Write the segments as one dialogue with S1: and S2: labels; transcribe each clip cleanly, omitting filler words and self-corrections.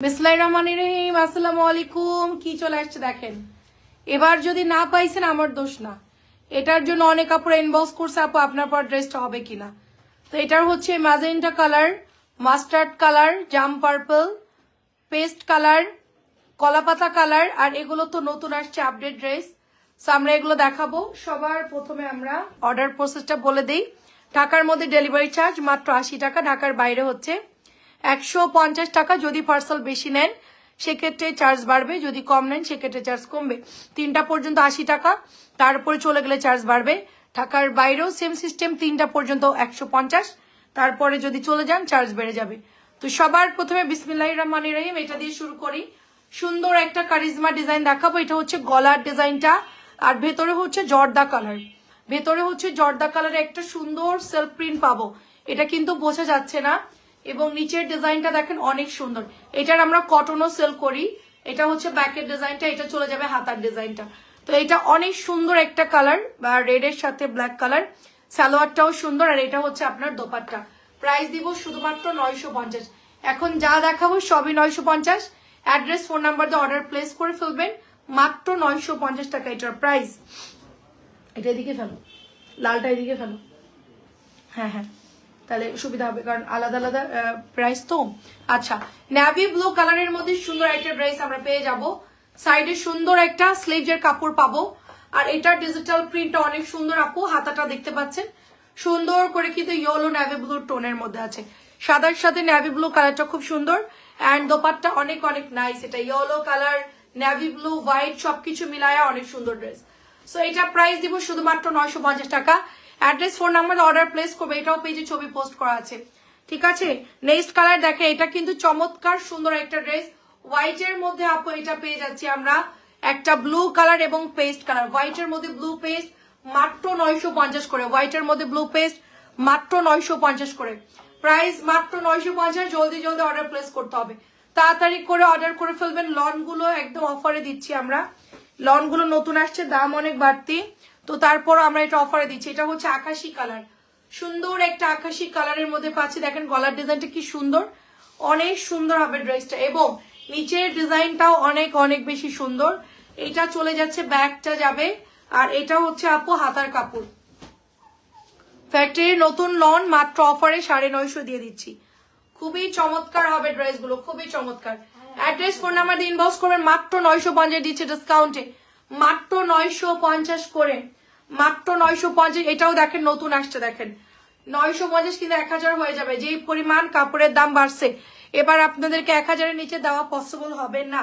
S1: বিসমিল্লাহির রহমানির রহিম। আসসালামু আলাইকুম। কি চলে আসছে দেখেন, এবার যদি না পাইছেন আমার দোষ না, এটার জন্য অনেক আপুরা ইনবক্স করছে আপু আপনার পর ড্রেসটা হবে কিনা। তো এটার হচ্ছে ম্যাজেন্টা কালার, মাস্টার্ড কালার, জাম পার্পল, পেস্ট কালার, কলাপাতা কালার, আর এগুলো তো নতুন আসছে আপডেট ড্রেস। সো আমরা এগুলো দেখাবো। সবার প্রথমে আমরা অর্ডার প্রসেসটা বলে দিই। ঢাকার মধ্যে ডেলিভারি চার্জ মাত্র 80 টাকা, ঢাকার বাইরে হচ্ছে 150 টাকা। যদি পার্সেল বেশি নেন সেক্ষেত্রে চার্জ বাড়বে, যদি কম নেন সেক্ষেত্রে চার্জ কমবে। 3টা পর্যন্ত 80 টাকা, তারপরে চলে গেলে চার্জ বাড়বে। ঢাকার বাইরেও সেম সিস্টেম, 3টা পর্যন্ত 150, তারপরে যদি চলে যান চার্জ বেড়ে যাবে। তো সবার প্রথমে বিসমিল্লাহির রহমানির রহিম এটা দিয়ে শুরু করি। সুন্দর একটা কারিজমা ডিজাইন দেখাবো। এটা হচ্ছে গলার ডিজাইনটা, আর ভেতরে হচ্ছে জর্দা কালার। ভেতরে হচ্ছে জর্দা কালারে একটা সুন্দর সেলফ প্রিন্ট পাবো, এটা কিন্তু বোঝা যাচ্ছে না। এবং নিচের ডিজাইনটা দেখেন অনেক সুন্দর। এটার আমরা কটনও সেল করি। এটা হচ্ছে ব্যাকের ডিজাইনটা, এটা চলে যাবে হাতার ডিজাইনটা। তো এটা অনেক সুন্দর একটা কালার, বা রেডের সাথে ব্ল্যাক কালার। সালোয়ারটাও সুন্দর, আর এটা হচ্ছে আপনার দোপাট্টা। প্রাইস দিব শুধুমাত্র 950। এখন যা দেখাবো সবই 950। অ্যাড্রেস, ফোন নাম্বার দিয়ে অর্ডার প্লেস করে ফেলবেন, মাত্র 950 টাকা এটার প্রাইস। এটা এদিকে ফেলো, লালটা এদিকে ফেলো। হ্যাঁ হ্যাঁ, তাহলে সুবিধা হবে, কারণ আলাদা আলাদা প্রাইস তো। আচ্ছা, নেভি ব্লু কালারের মধ্যে সুন্দর একটা ড্রেস আমরা পেয়ে যাব। সাইডে সুন্দর একটা স্লিভসের কাপড় পাবো, আর এটার ডিজিটাল প্রিন্টটা অনেক সুন্দর আপু। হাতাটা দেখতে পাচ্ছেন সুন্দর করে কিন্তু ইয়েলো নেভি ব্লু টোনের মধ্যে আছে। সাদার সাথে নেভি ব্লু কালারটা খুব সুন্দর, অ্যান্ড দোপাট্টা অনেক অনেক নাইস। এটা yellow colour, navy blue, white সবকিছু মিলায়া অনেক সুন্দর ড্রেস। সো এটা প্রাইস দিব শুধুমাত্র 950 টাকা। Address, phone number order place করবে। এটাও পেজে ছবি পোস্ট করা আছে, ঠিক আছে। নেক্সট কালার দেখে, এটা কিন্তু চমৎকার সুন্দর একটা ড্রেস। হোয়াইটের মধ্যে আপু এটা পেয়ে যাচ্ছি আমরা একটা ব্লু কালার এবং পেস্ট কালার। হোয়াইটের মধ্যে ব্লু পেস্ট মাত্র 950 করে। হোয়াইটের মধ্যে ব্লু পেস্ট মাত্র 950 করে। প্রাইস মাত্র 950। জলদি জলদি অর্ডার প্লেস করতে হবে, তাড়াতাড়ি করে অর্ডার করে ফেলবেন। লনগুলো একদম অফারে দিচ্ছি আমরা। লনগুলো নতুন আসছে, দাম অনেক বাড়তি, তো তারপর আমরা এটা অফারে দিচ্ছি। এটা হচ্ছে আকাশি কালার, সুন্দর একটা আকাশি কালারের মধ্যে পাচ্ছি। দেখেন গলার ডিজাইনটা কি সুন্দর, অনেক সুন্দর হবে ড্রেসটা, এবং নিচের ডিজাইনটাও অনেক অনেক বেশি সুন্দর। এটা চলে যাচ্ছে, ব্যাগটা যাবে, আর এটা হচ্ছে আপু হাতার কাপড়। ফ্যাক্টরির নতুন লন, মাত্র অফারে 950 দিয়ে দিচ্ছি। খুবই চমৎকার হবে ড্রেসগুলো, খুবই চমৎকার। অ্যাড্রেস, ফোন নাম্বার দিয়ে ইনবক্স করবেন। মাত্র 950 দিচ্ছে ডিসকাউন্টে, মাত্র 950 করে, মাত্র 950। এটাও দেখেন নতুন আসছে, দেখেন 950 কিন্তু 1000 হয়ে যাবে। যেই পরিমাণ কাপড়ের দাম বাড়ছে, এবার আপনাদেরকে 1000-এর নিচে দেওয়া পসিবল হবে না।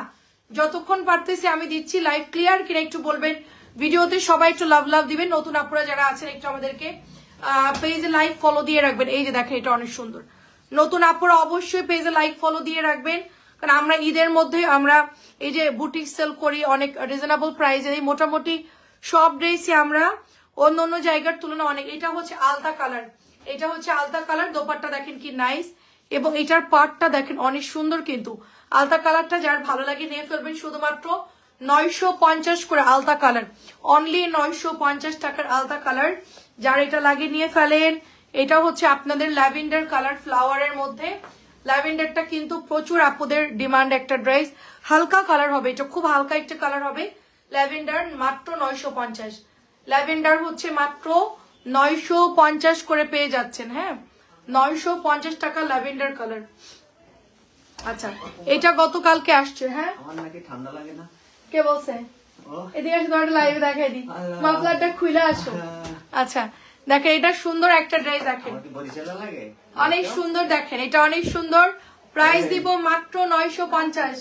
S1: যতক্ষণ পারতেছি আমি দিচ্ছি। লাইভ ক্লিয়ার কিনা একটু বলবেন ভিডিওতে। সবাই একটু লাভ লাভ দিবেন। নতুন আপুরা যারা আছেন একটু আমাদেরকে পেজে লাইক ফলো দিয়ে রাখবেন। এই যে দেখেন এটা অনেক সুন্দর। নতুন আপুরা অবশ্যই পেজে লাইক ফলো দিয়ে রাখবেন, কারণ আমরা ঈদের মধ্যে আমরা এই যে বুটিক সেল করি অনেক রিজনেবল প্রাইসে। এই মোটামুটি সব ড্রেসই আমরা অন্য অন্য জায়গার তুলনায় অনেক। এটা হচ্ছে আলতা কালার, এটা হচ্ছে আলতা কালার। দোপাট্টা দেখেন কি নাইস, এবং এটার পার্টটা দেখেন অনেক সুন্দর। কিন্তু আলতা কালারটা যার ভালো লাগে নিয়ে ফেলবেন। শুধুমাত্র 950 করে আলতা কালার, অনলি 950 টাকার আলতা কালার। যার এটা লাগে নিয়ে ফেলেন। এটা হচ্ছে আপনাদের ল্যাভেন্ডার কালার, ফ্লাওয়ারের মধ্যে। ল্যাভেন্ডারটা কিন্তু প্রচুর আপুদের ডিমান্ড একটা ড্রেস। হালকা কালার হবে, এটা খুব হালকা একটা কালার হবে। ল্যাভেন্ডার মাত্র 950। ল্যাভেন্ডার হচ্ছে মাত্র 950 করে পেয়ে যাচ্ছেন। হ্যাঁ, 950 টাকা ল্যাভেন্ডার কালার। আচ্ছা, এটা গতকালকে আসছে। হ্যাঁ,
S2: আমার নাকি ঠান্ডা লাগে না?
S1: কে বলছে? এদিকে আসে, তোমার লাইভে দেখাই দিই। মাফলারটা খুলে আসো। আচ্ছা দেখেন, এটা সুন্দর একটা ড্রেস। দেখেন অনেক সুন্দর, দেখেন এটা অনেক সুন্দর। প্রাইস দিব মাত্র 950।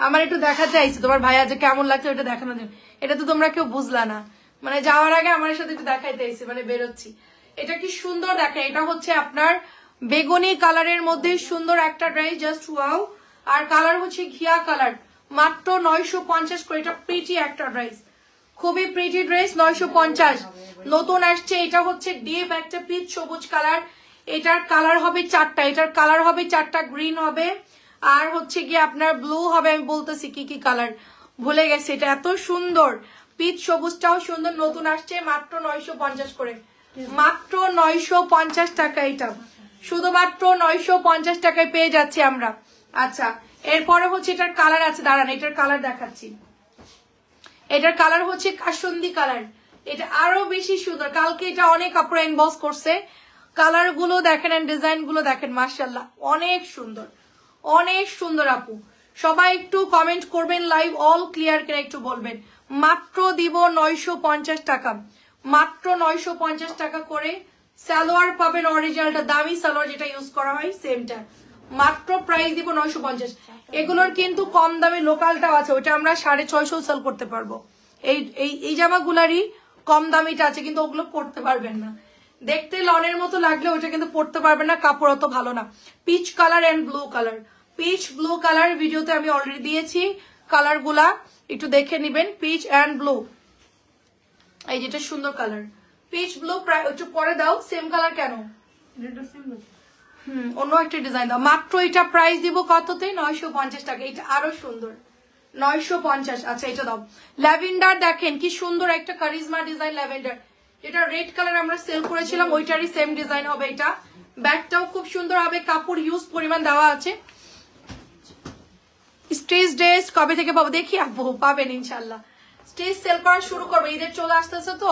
S1: আমার একটু দেখাতে চাইছি তোমার ভাইয়া যে কেমন লাগছে ওটা দেখানোর জন্য। এটা তো তোমরা কেউ বুঝলা না, মানে যাওয়ার আগে আমার সাথে একটু দেখাইতে আইছি, মানে বেরোচ্ছি। এটা কি সুন্দর দেখেন। এটা হচ্ছে আপনার বেগুনি কালারের মধ্যে সুন্দর একটা ড্রেস, জাস্ট ওয়াও। আর কালার হচ্ছে ঘিয়া কালার, মাত্র 950 করে। এটা প্রিটি একটা ড্রেস, খুবই প্রিটি ড্রেস, 950। নতুন আসছে, এটা হচ্ছে ডিপ একটা পিচ সবুজ কালার। এটার কালার হবে 4টা, এটার কালার হবে 4টা, গ্রিন হবে, আর হচ্ছে গিয়ে আপনার ব্লু হবে। আমি বলতেছি কি কি কালার ভুলে গেছি। এটা এত সুন্দর, পিচ সবুজটাও সুন্দর। নতুন আসছে, মাত্র 950 করে, মাত্র 950 টাকা। এটা শুধুমাত্র 950 টাকায় পেয়ে যাচ্ছি আমরা। আচ্ছা, এরপরে হচ্ছে এটার কালার আছে, দাঁড়ান এটার কালার দেখাচ্ছি। এটার কালার হচ্ছে কাসুন্দি কালার, এটা আরো বেশি সুন্দর। কালকে এটা অনেক কাপড় ইনবক্স করছে, কালার গুলো দেখেন এন্ড ডিজাইন গুলো দেখেন, মাশাআল্লাহ অনেক সুন্দর, অনেক সুন্দর আপু। সবাই একটু কমেন্ট করবেন, লাইভ অল ক্লিয়ার করে একটু বলবেন। মাত্র দিব 950 টাকা, মাত্র 950 টাকা করে সালোয়ার পাবেন অরিজিনালটা, দামি সালোয়ার যেটা ইউজ করা হয় সেমটা, মাত্র প্রাইস দিব 950। এগুলোর কিন্তু কম দামে লোকালটাও আছে, ওটা আমরা 650 সেল করতে পারবো। এই জামাগুলারই কম দামিটা আছে, কিন্তু ওগুলো পরতে পারবেন না, দেখতে লনের মতো লাগলে ওটা কিন্তু পরতে পারবেন না, কাপড় অত ভালো না। Peach colour and blue colour, peach blue colour ভিডিওতে আমি অলরেডি দিয়েছি, কালার গুলা একটু দেখে নিবেন। পিচ এন্ড ব্লু, এই যেটা সুন্দর কালার পিচ ব্লু, একটু পরে দাও। সেম কালার কেন? অন্য একটা ডিজাইন দাও। মাত্র এটা প্রাইস দিব কততে? 950 টাকা। এটা আরো সুন্দর, 950। আচ্ছা এটা দাও। ল্যাভেন্ডার দেখেন কি সুন্দর একটা কারিজমা ডিজাইন ল্যাভেন্ডার, যেটা রেড কালার আমরা সেল করেছিলাম ওইটারই সেম ডিজাইন হবে এটা। ব্যাগটাও খুব সুন্দর হবে, কাপড় ইউজ পরিমাণ দেওয়া আছে। স্টেজ ড্রেস কবে থেকে পাবো? দেখি আপু, পাবেন ইনশাল্লাহ। স্টেজ সেল করা শুরু করবো, ঈদের চলে আসতেছে তো,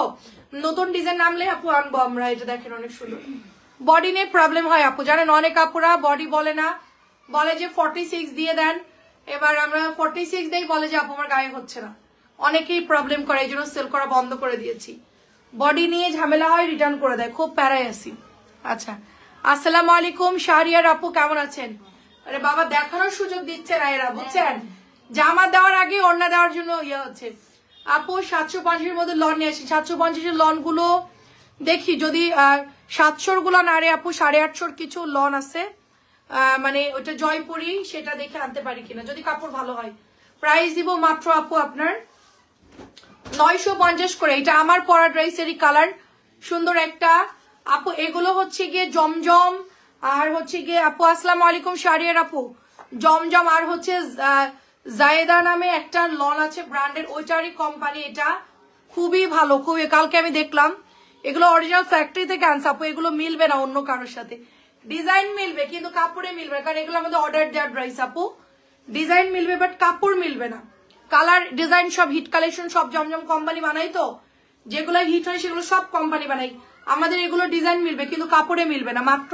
S1: নতুন ডিজাইন নামলে আপু আনবো আমরা। এটা দেখেন অনেক সুন্দর। বডি নিয়ে প্রবলেম হয় আপু, জানেন অনেক আপুরা বডি বলে না, বলে যে 46 দিয়ে দেন। এবার আমরা 46 দেই, বলে যে আপু আমার গায়ে হচ্ছে না, অনেকেই প্রবলেম করে, এই জন্য সেল করা বন্ধ করে দিয়েছি। বডি নিয়ে ঝামেলা হয়, রিটার্ন করে দেয়, খুব প্যারায় আছি। আচ্ছা আসসালামু আলাইকুম শাহরিয়ার আপু, কেমন আছেন? আরে বাবা দেখানোর সুযোগ দিচ্ছে না এরা, বুঝছেন? জামা দেওয়ার আগে ওড়না দেওয়ার জন্য ইয়ে হচ্ছে। আপু 750 মধ্যে লন নিয়ে আসি। 750 লন গুলো দেখি, যদি 700 গুলো না রে আপু, 850 কিছু লন আছে, মানে ওটা জয়পুরি, সেটা দেখে আনতে পারি কিনা, যদি কাপড় ভালো হয়। প্রাইস দিব মাত্র আপু আপনার 950 করে। এটা আমার পরা ড্রেসেরই কালার, সুন্দর একটা আপু। এগুলো হচ্ছে গিয়ে জমজম, আর হচ্ছে গিয়ে আপু আসসালামু আলাইকুম শাহরিয়ার আপু, জমজম আর হচ্ছে জায়েদা নামে একটা লন আছে ব্র্যান্ডের, ওইটারই কোম্পানি। এটা খুবই ভালো, খুবই। কালকে আমি দেখলাম এগুলো অরিজিনাল ফ্যাক্টরি থেকে আনছে আপু, এগুলো মিলবে না অন্য কারোর সাথে। ডিজাইন মিলবে কিন্তু কাপড়ে মিলবে না, কারণ এগুলো আমাদের অর্ডার দেওয়ার ড্রেস আপু। ডিজাইন মিলবে বাট কাপড় মিলবে না। কালার ডিজাইন সব হিট কালেকশন, সব জমজম কোম্পানি বানাই, তো যেগুলো হিট হয় সেগুলো সব কোম্পানি বানাই। আমাদের এগুলো ডিজাইন মিলবে কিন্তু কাপড়ে মিলবে না। মাত্র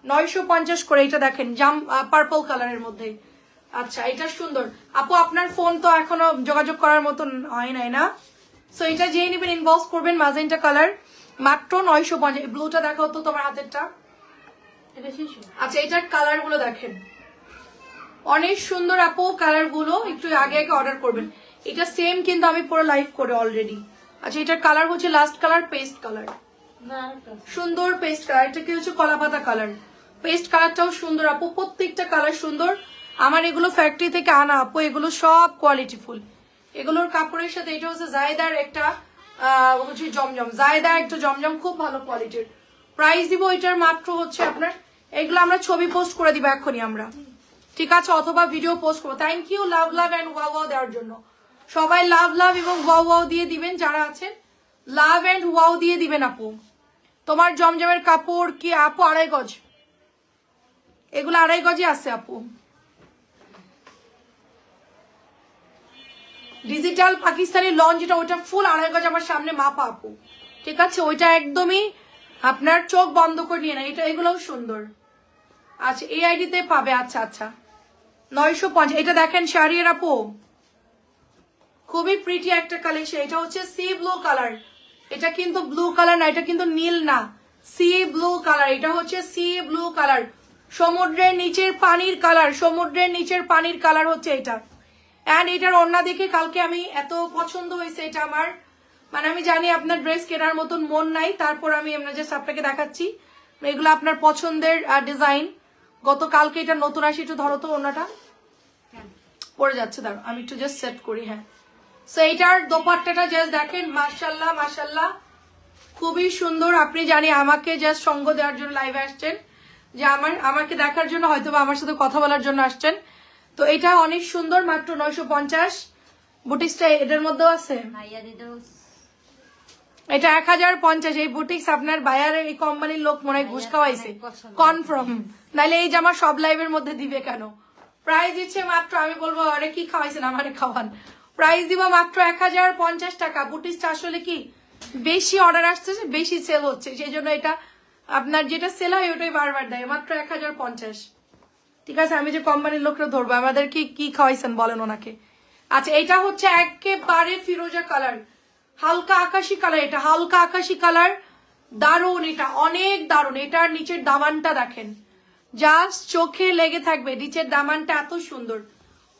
S1: 950 করে। এটা দেখেন জাম পার্পল কালারের মধ্যে। আচ্ছা এটা সুন্দর আপু, আপনার ফোন তো এখনো যোগাযোগ করার মতন হয় নাই না, সো এটা যেই নেবেন ইনবক্স করবেন। ম্যাজেন্টা কালার মাত্র 950। ব্লুটা দেখাও তো তোমার হাতেরটা। আচ্ছা এটার কালার গুলো দেখেন, অনেক সুন্দর আপু কালার গুলো, একটু আগে আগে অর্ডার করবেন। এটা সেম কিন্তু আমি পুরো লাইভ করে অলরেডি। আচ্ছা এটার কালার হচ্ছে লাস্ট কালার পেস্ট কালার, সুন্দর পেস্ট কালার। এটা কি হচ্ছে কলাপাতা কালার, পেস্ট কালারটাও সুন্দর আপু, প্রত্যেকটা কালার সুন্দর। আমার এগুলো ফ্যাক্টরি থেকে আনা আপু, এগুলো সব কোয়ালিটি ফুল। এগুলোর কাপড়ের সাথে এটা হচ্ছে জায়েদার একটা হচ্ছে জমজম, জায়েদা একটা জমজম, খুব ভালো কোয়ালিটির। প্রাইস দিব এটার মাত্র হচ্ছে আপনার, এগুলো আমরা ছবি পোস্ট করে দিব এখনই আমরা, ঠিক আছে, অথবা ভিডিও পোস্ট করবো। Thank you love love and wow wow দেওয়ার জন্য। সবাই লাভ লাভ এবং ওয়াও ওয়াও দিয়ে দিবেন, যারা আছেন লাভ এন্ড ওয়াও দিয়ে দিবেন আপু। তোমার জমজমের কাপড় কি আপু 2.5 গজ? এগুলো 2.5 গজই আছে আপু। ডিজিটাল পাকিস্তানি লন যেটা, ওইটা ফুল 2.5 গজ আমার সামনে মাপা আপু, ঠিক আছে, ওইটা একদমই আপনার চোখ বন্ধ করে নিয়ে না। এটা এগুলোও সুন্দর। আচ্ছা এই আইডিতে পাবে। আচ্ছা আচ্ছা 950। এটা দেখেন শাহরিয়ার আপু, খুবই প্রিটি একটা কালেকশন। এটা হচ্ছে সি ব্লু কালার, এটা কিন্তু ব্লু কালার না, এটা কিন্তু নীল না, সি ব্লু কালার। এটা হচ্ছে সি ব্লু কালার, সমুদ্রের নিচের পানির কালার, সমুদ্রের নিচের পানির কালার হচ্ছে এটা। এন্ড এটার ওড়না দেখে কালকে আমি এত পছন্দ হয়েছে এটা আমার, মানে আমি জানি আপনার ড্রেস কেনার মতন মন নাই, তারপর আমি এমনি জাস্ট আপনাকে দেখাচ্ছি। এগুলো আপনার পছন্দের ডিজাইন। গতকালকে এটা নতুন আসি, একটু ধরো তো ওড়নাটা পড়ে যাচ্ছে, দাঁড়ো আমি একটু জাস্ট সেট করি। হ্যাঁ সো এইটার দোপাট্টাটা জাস্ট দেখেন, মাশাল্লাহ মাশাল্লাহ খুবই সুন্দর। আপনি জানি আমাকে জাস্ট সঙ্গ দেওয়ার জন্য লাইভে আসছেন, যে আমাকে দেখার জন্য, হয়তো বা আমার সাথে কথা বলার জন্য আসছেন। তো এটা অনেক সুন্দর, মাত্র 950। বুটিক্সটা এটার মধ্যেও আছে, এটা 1050। এই বুটিক্স আপনার বায়ার এই কোম্পানির লোক মনে হয় ঘুষ খাওয়াইছে কনফার্ম, নাইলে এই জামা সব লাইভের মধ্যে দিবে কেন? প্রাইস দিচ্ছে মাত্র, আমি বলবো আরে কি খাওয়াইছেন আমারে খাওয়ান, প্রাইস দিব মাত্র 1050 টাকা। বুটিসটা আসলে কি বেশি অর্ডার আসতেছে, বেশি সেল হচ্ছে, সেই জন্য এটা আপনার যেটা সেল হয় ওটাই বারবার দেয়, মাত্র 1050। ঠিক আছে, আমি যে কোম্পানির লোকরা ধরবো, আমাদের কি খাওয়াইছেন বলেন ওনাকে। আচ্ছা, এটা হচ্ছে একেবারে ফিরোজা কালার, হালকা আকাশি কালার, এটা হালকা আকাশি কালার, দারুন, এটা অনেক দারুন। এটার নিচের দামানটা দেখেন, জাস্ট চোখে লেগে থাকবে, নিচের দামানটা এত সুন্দর,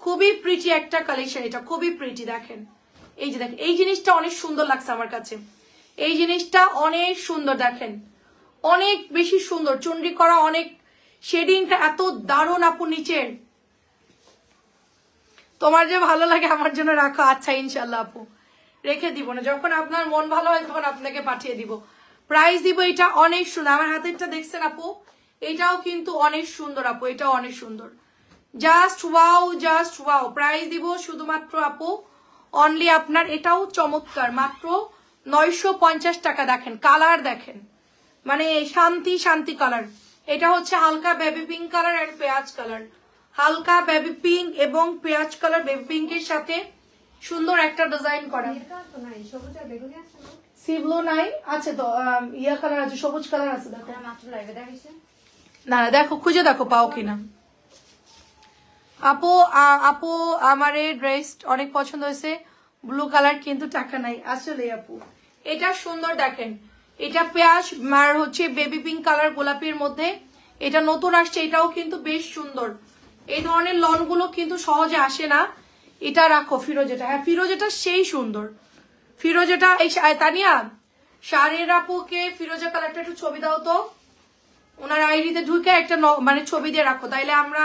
S1: খুবই প্রিটি একটা কালেকশন, এটা খুবই প্রিটি। দেখেন এই যে দেখেন, এই জিনিসটা অনেক সুন্দর লাগছে আমার কাছে, এই জিনিসটা অনেক সুন্দর, দেখেন অনেক বেশি সুন্দর, চুনরি করা, অনেক শেডিংটা এত দারুণ আপু নিচের। তোমার যে ভালো লাগে আমার জন্য রাখো। আচ্ছা ইনশাল্লাহ আপু, রেখে দিব না, যখন আপনার মন ভালো হয় তখন আপনাকে পাঠিয়ে দিব। প্রাইস দিব, এটা অনেক সুন্দর, আমার হাতেরটা দেখছেন আপু, এটাও কিন্তু অনেক সুন্দর আপু, এটাও অনেক সুন্দর, just wow, just wow. Price দিব শুধুমাত্র আপু অনলি আপনার, এটাও চমৎকার, মাত্র 950 টাকা। দেখেন কালার, দেখেন মানে শান্তি শান্তি কালার। এটা হচ্ছে হালকা বেবি পিঙ্ক কালার এন্ড পেঁয়াজ কালার, হালকা বেবি পিঙ্ক এবং পেঁয়াজ কালার, বেবি পিঙ্কের সাথে সুন্দর একটা ডিজাইন করা। সি ব্লু নাই, আছে তো ইয়া কালার আছে, সবুজ কালার আছে, দেখো না না, দেখো খুঁজে দেখো পাও কিনা। আপু আপু আমার এই ড্রেস অনেক পছন্দ হয়েছে, ব্লু কালার কিন্তু টাকা নাই। আসলে আপু এটা সুন্দর, দেখেন এটা পেঁয়াজ আর হচ্ছে বেবি পিঙ্ক কালার গোলাপির মধ্যে, এটা নতুন আসছে, এটাও কিন্তু বেশ সুন্দর। এই ধরনের লন গুলো কিন্তু সহজে আসে না। এটা রাখো ফিরোজাটা, হ্যাঁ ফিরোজাটা সেই সুন্দর, ফিরোজাটা। এই তানিয়া শাড়ির আপুকে ফিরোজা কালারটা একটু ছবি দাও তো, ওনার আইডিতে ঢুকে একটা মানে ছবি দিয়ে রাখো, তাইলে আমরা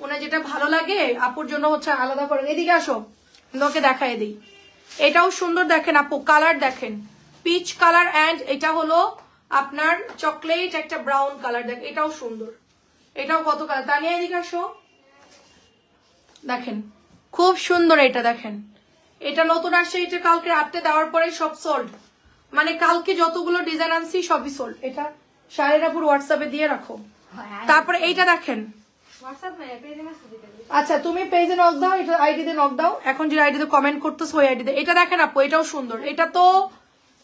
S1: ওনার যেটা ভালো লাগে আপুর জন্য হচ্ছে আলাদা করে। এদিকে আসো, ওকে দেখাই দিই। এটাও সুন্দর, দেখেন আপু কালার দেখেন, পিচ কালার অ্যান্ড এটা হলো আপনার চকলেট একটা ব্রাউন কালার, দেখ এটাও সুন্দর, এটাও কত কালার। তানিয়া এদিকে আসো, দেখেন খুব সুন্দর, এটা দেখেন, এটা নতুন আসছে, এটা কালকে রাত্রে দেওয়ার পরে সব সোল্ড, মানে কালকে যতগুলো ডিজাইন আনছি সবই সোল্ড। এটা শাড়ির আপুর হোয়াটসঅ্যাপে দিয়ে রাখো। তারপরে এইটা দেখেন, আচ্ছা তুমি পেজে নক দাও, এটা আইডিতে নক দাও, এখন যে আইডিতে কমেন্ট করতেছো ওই আইডিতে। এটা দেখেন আপু, এটাও সুন্দর, এটা তো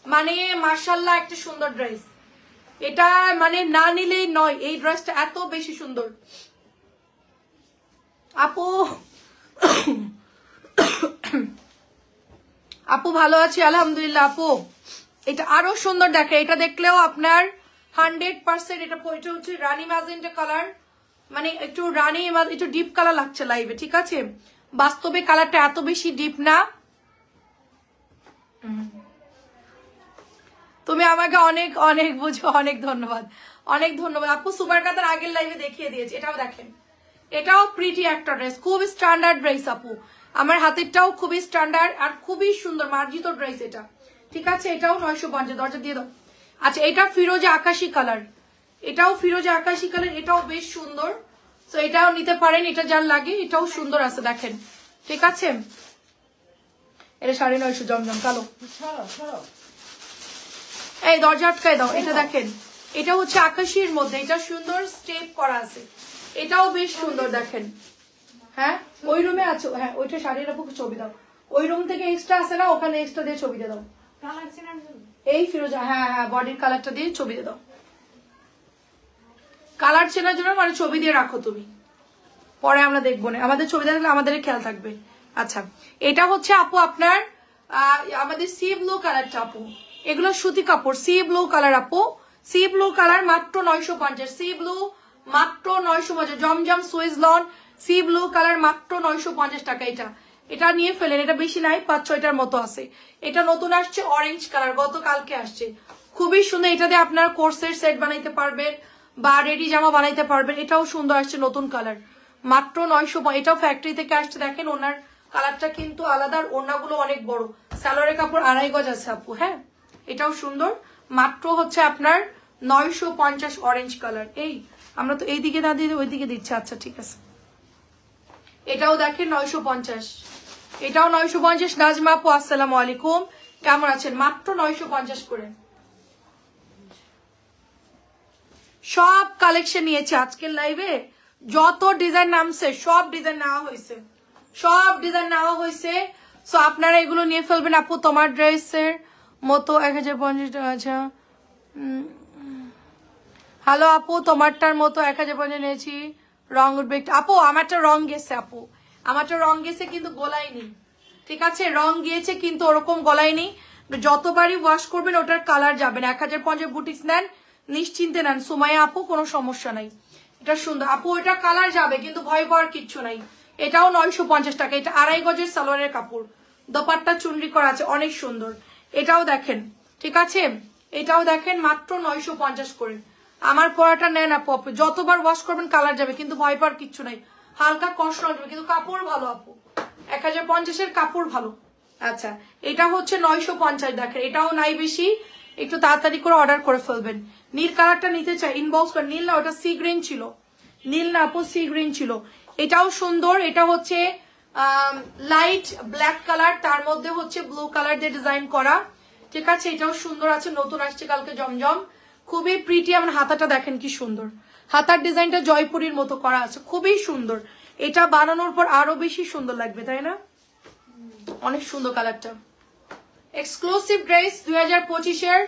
S1: মানে মাশাআল্লাহ একটা সুন্দর ড্রেস, এটা মানে না নিলেই নয়, এই ড্রেসটা এত বেশি সুন্দর আপু। আপু ভালো আছি আলহামদুলিল্লাহ আপু। এটা আরো সুন্দর, দেখে এটা দেখলেও আপনার 100%, এটা হচ্ছে রানী ম্যাজেন্টা কালার, মানে একটু রানী একটু ডিপ কালার লাগছে লাইভে, ঠিক আছে, বাস্তবে কালারটা এত বেশি ডিপ না। তুমি আমাকে অনেক অনেক বুঝো, অনেক ধন্যবাদ, অনেক ধন্যবাদ আপু। সুপার কাতার আগের লাইভে দেখিয়ে দিয়েছি, এটাও দেখেন, এটাও প্রিটি একটা ড্রেস, খুব স্ট্যান্ডার্ড ড্রেস আপু, আমার হাতেরটাও খুবই স্ট্যান্ডার্ড আর খুবই সুন্দর মার্জিত ড্রেস এটা, ঠিক আছে। এটাও 950, দরজা দিয়ে দাও। আচ্ছা এটা ফিরোজা আকাশি কালার, এটাও ফিরোজা আকাশি কালার, এটাও বেশ সুন্দর, তো এটাও নিতে পারেন, এটা যার লাগে, এটাও সুন্দর আছে দেখেন, ঠিক আছে। এটা 950 জমজম কালো, এই দরজা আটকায় দাও। এটা দেখেন, এটা হচ্ছে আকাশির মধ্যে, এটা সুন্দর স্টেপ করা আছে, এটাও বেশ সুন্দর দেখেন। হ্যাঁ ওই রুমে আছো, হ্যাঁ ওইটা শাড়ির উপর ছবি দাও, ওই রুম থেকে এক্সট্রা আছে না, ওখানে এক্সট্রা দিয়ে ছবি দিয়ে দাও। এই ফিরোজা, হ্যাঁ হ্যাঁ বডির কালারটা দিয়ে ছবি দিয়ে দাও, কালার চেনার জন্য মানে ছবি দিয়ে রাখো তুমি, পরে আমরা দেখবো না, আমাদের ছবি দেখলে আমাদের খেয়াল থাকবে। আচ্ছা এটা হচ্ছে আপু আপনার আমাদের সি ব্লু কালারটা আপু, এগুলো সুতি কাপড়, সি ব্লু কালার আপু, সি ব্লু কালার মাত্র 950, সি ব্লু মাত্র 950, জমজম সুইজ লন সি ব্লু কালার মাত্র 950 টাকা। এটা নিয়ে ফেলেন, এটা বেশি নাই, 5-6টার মতো আছে। এটা নতুন আসছে অরেঞ্জ কালার, গতকালকে আসছে, খুবই সুন্দর, এটা দিয়ে আপনার কোর্সের সেট বানাইতে পারবেন বা রেডি জামা বানাইতে পারবেন, এটাও সুন্দর আসছে নতুন কালার, মাত্র 950। এটাও ফ্যাক্টরি থেকে আসছে, দেখেন ওনার কালারটা কিন্তু আলাদা, ওনাগুলো অনেক বড়, সালোয়ারের কাপড় 2.5 গজ আছে আপু। হ্যাঁ এটাও সুন্দর, মাত্র হচ্ছে আপনার 950 অরেঞ্জ কালার। এই আমরা তো এইদিকে না দিয়ে ওইদিকে দিচ্ছি, আচ্ছা ঠিক আছে। এটাও দেখেন 950, এটাও 950। নাজমা আপু আসসালামু আলাইকুম, কেমন আছেন? মাত্র 950 করে সব কালেকশন নিয়েছে আজকের লাইভে, যত ডিজাইন নামছে সব ডিজাইন নেওয়া হয়েছে, সব ডিজাইন নেওয়া হয়েছে। সো আপনারা এগুলো নিয়ে ফেলবেন। আপু তোমার ড্রেসের মতো 1050 টাকা। আচ্ছা হ্যালো আপু, তোমারটার মতো 1050 নিয়েছি, রং উঠবে একটু। আপু আমারটা রং গেছে, আপু আমারটা রং গেছে কিন্তু গলায়নি, ঠিক আছে? রং গিয়েছে কিন্তু ওরকম গলায়নি। যতবারই ওয়াশ করবেন ওটার কালার যাবে না। 1050 বুটিক্স নেন, নিশ্চিন্তে নেন সুমাইয়া আপু, কোনো সমস্যা নাই। এটা সুন্দর আপু, এটা কালার যাবে কিন্তু ভয় পাওয়ার কিচ্ছু নাই। এটাও 950 টাকা। এটা 2.5 গজের সালোয়ারের কাপড়, দোপাট্টা চুনরি করা আছে, অনেক সুন্দর। এটাও দেখেন, ঠিক আছে? এটাও দেখেন মাত্র 950 করে। আমার পরাটা নেন আপু, আপু যতবার ওয়াশ করবেন কালার যাবে কিন্তু ভয় পাওয়ার কিচ্ছু নাই। হালকা কষ্ট লাগবে কিন্তু কাপড় ভালো আপু, 1050-এর কাপড় ভালো। আচ্ছা এটা হচ্ছে 950 দেখেন, এটাও নাই বেশি, একটু তাড়াতাড়ি করে অর্ডার করে ফেলবেন। নীল কালারটা নিতে চাই ইনবক্স করে। নীল না, ওটা সি গ্রিন ছিল, নীল না আপু সি গ্রিন ছিল। এটাও সুন্দর, এটা হচ্ছে লাইট ব্ল্যাক কালার, তার মধ্যে হচ্ছে ব্লু কালার দিয়ে ডিজাইন করা, ঠিক আছে? এটাও সুন্দর আছে, নতুন আসছে কালকে জমজম, খুবই প্রিটি। আমার হাতাটা দেখেন কি সুন্দর, হাতার ডিজাইনটা জয়পুরীর মতো করা আছে, খুবই সুন্দর। এটা বানানোর পর আরো বেশি সুন্দর লাগবে, তাই না? অনেক সুন্দর কালারটা। এক্সক্লুসিভ ড্রেস 2025-এর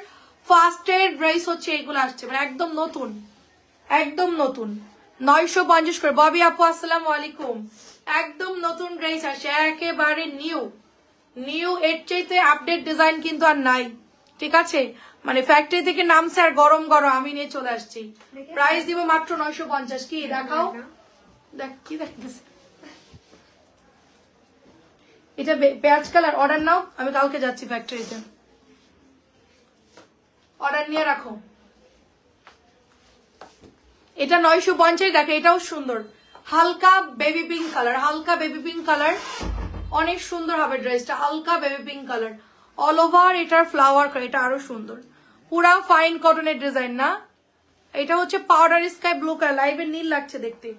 S1: ফার্স্টের ড্রেস হচ্ছে এগুলো আসছে, মানে একদম নতুন, একদম নতুন। 950 করে। ববি আপু আসসালামু আলাইকুম। একদম নতুন ড্রেস আসছে, একেবারে নিউ নিউ। এর চাইতে আপডেট ডিজাইন কিন্তু আর নাই, ঠিক আছে? মানে ফ্যাক্টরি থেকে নামছে আর গরম গরম আমি নিয়ে চলে আসছি। প্রাইস দিব মাত্র 950। কি দেখাও, দেখ কি দেখতেছে। এটা পেঁয়াজ কালার। অর্ডার নাও, আমি কালকে যাচ্ছি ফ্যাক্টরিতে, অর্ডার নিয়ে রাখো। এটা 950 দেখে, এটাও সুন্দর, হালকা বেবি পিঙ্ক কালার, হালকা বেবি পিঙ্ক কালার, অনেক সুন্দর হবে ড্রেসটা, হালকা baby pink colour all over. এটার ফ্লাওয়ার করে, এটা আরো সুন্দর, পুরা ফাইন কটনের ডিজাইন না। এটা হচ্ছে পাউডার স্কাই ব্লু কালার, লাইভে নীল লাগছে দেখতে,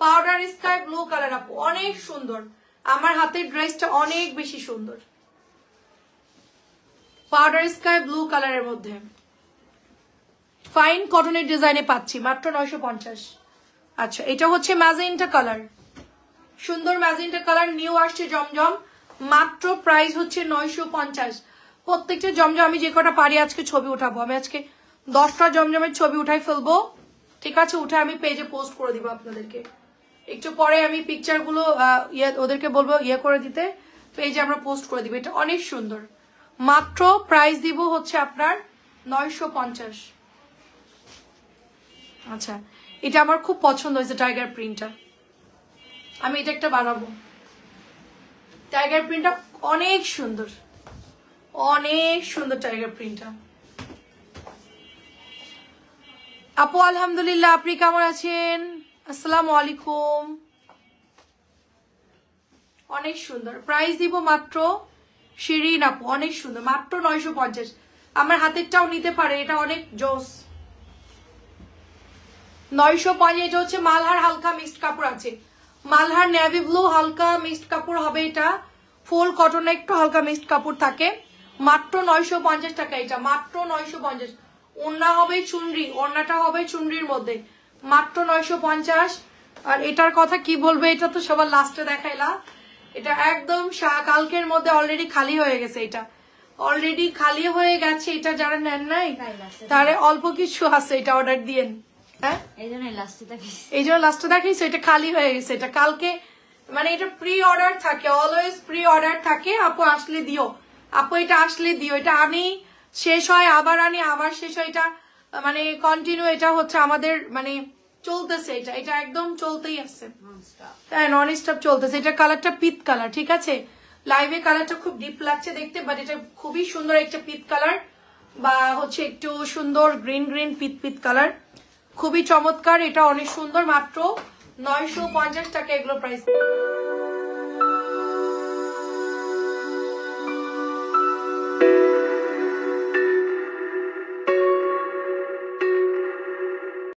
S1: পাউডার স্কাই ব্লু কালার আপু, অনেক সুন্দর। আমার হাতের ড্রেসটা অনেক বেশি সুন্দর, পাউডার স্কাই ব্লু কালারের মধ্যে ফাইন কটনের ডিজাইনে পাচ্ছি মাত্র 950। আচ্ছা এটা হচ্ছে ম্যাজেন্টা কালার, সুন্দর ম্যাজেন্টা কালার, নিউ আসছে জমজম, মাত্র প্রাইস হচ্ছে 950। প্রত্যেকটা জমজম আমি যে কটা পারি আজকে ছবি উঠাবো, আমি আজকে 10টা জমজমের ছবি উঠাই ফেলবো, ঠিক আছে? উঠে আমি পেজে পোস্ট করে দিব আপনাদেরকে। একটু পরে আমি পিকচার গুলো ওদেরকে বলবো ইয়ে করে দিতে, পেজে আমরা পোস্ট করে দিব। এটা অনেক সুন্দর, মাত্র প্রাইস দিব হচ্ছে আপনার 950। আচ্ছা এটা আমার খুব পছন্দ হয়েছে টাইগার প্রিন্টটা, আমি এটা একটা বানাবো। টাইগার প্রিন্টটা অনেক সুন্দর, অনেক সুন্দর টাইগার প্রিন্টটা। আপু আলহামদুলিল্লাহ, আপনি কেমন আছেন? আসসালামু আলাইকুম। অনেক সুন্দর, প্রাইস দিব মাত্র, শিরিন আপু অনেক সুন্দর, মাত্র 950। আমার হাতেরটাও নিতে পারে, এটা অনেক জোস। 950। এটা হচ্ছে মালহার হালকা মিক্সড কাপড় আছে, মালহার নেভি ব্লু হালকা মিক্সড কাপড় হবে, এটা ফুল কটনে একটু হালকা মিক্সড কাপড় থাকে, মাত্র 950 টাকা। এটা মাত্র 950। ওড়না হবে চুনরি, ওড়নাটা হবে চুনরির মধ্যে, মাত্র 950। আর এটার কথা কি বলবে, এটা তো সবার লাস্টে দেখাইলা। এটা একদম কালকের মধ্যে অলরেডি খালি হয়ে গেছে, এটা অলরেডি খালি হয়ে গেছে। এটা যারা নেন নাই তারে অল্প কিছু আছে, এটা অর্ডার দিয়েন। হ্যাঁ এই জন্য লাস্টে দেখাইছো, এটা খালি হয়ে গেছে। এটা কালকে মানে এটা প্রি অর্ডার থাকে, অলওয়েজ প্রি অর্ডার থাকে। আপু আসলে দিও, আপু এটা আসলে দিও। এটা আনি শেষ হয়, আবার আনি আবার শেষ হয়, এটা মানে কন্টিনিউ। এটা হচ্ছে আমাদের মানে চলতেছে, এটা এটা একদম চলতেই আছে, হ্যাঁ নন স্টপ চলতেছে। এটা কালারটা পিত কালার, ঠিক আছে? লাইভে কালারটা খুব ডিপ লাগছে দেখতে, বাট এটা খুবই সুন্দর একটা পিত কালার, বা হচ্ছে একটু সুন্দর গ্রিন গ্রিন পিত পিত কালার, খুবই চমৎকার। এটা অনেক সুন্দর, মাত্র 950 টাকা এগুলো প্রাইস।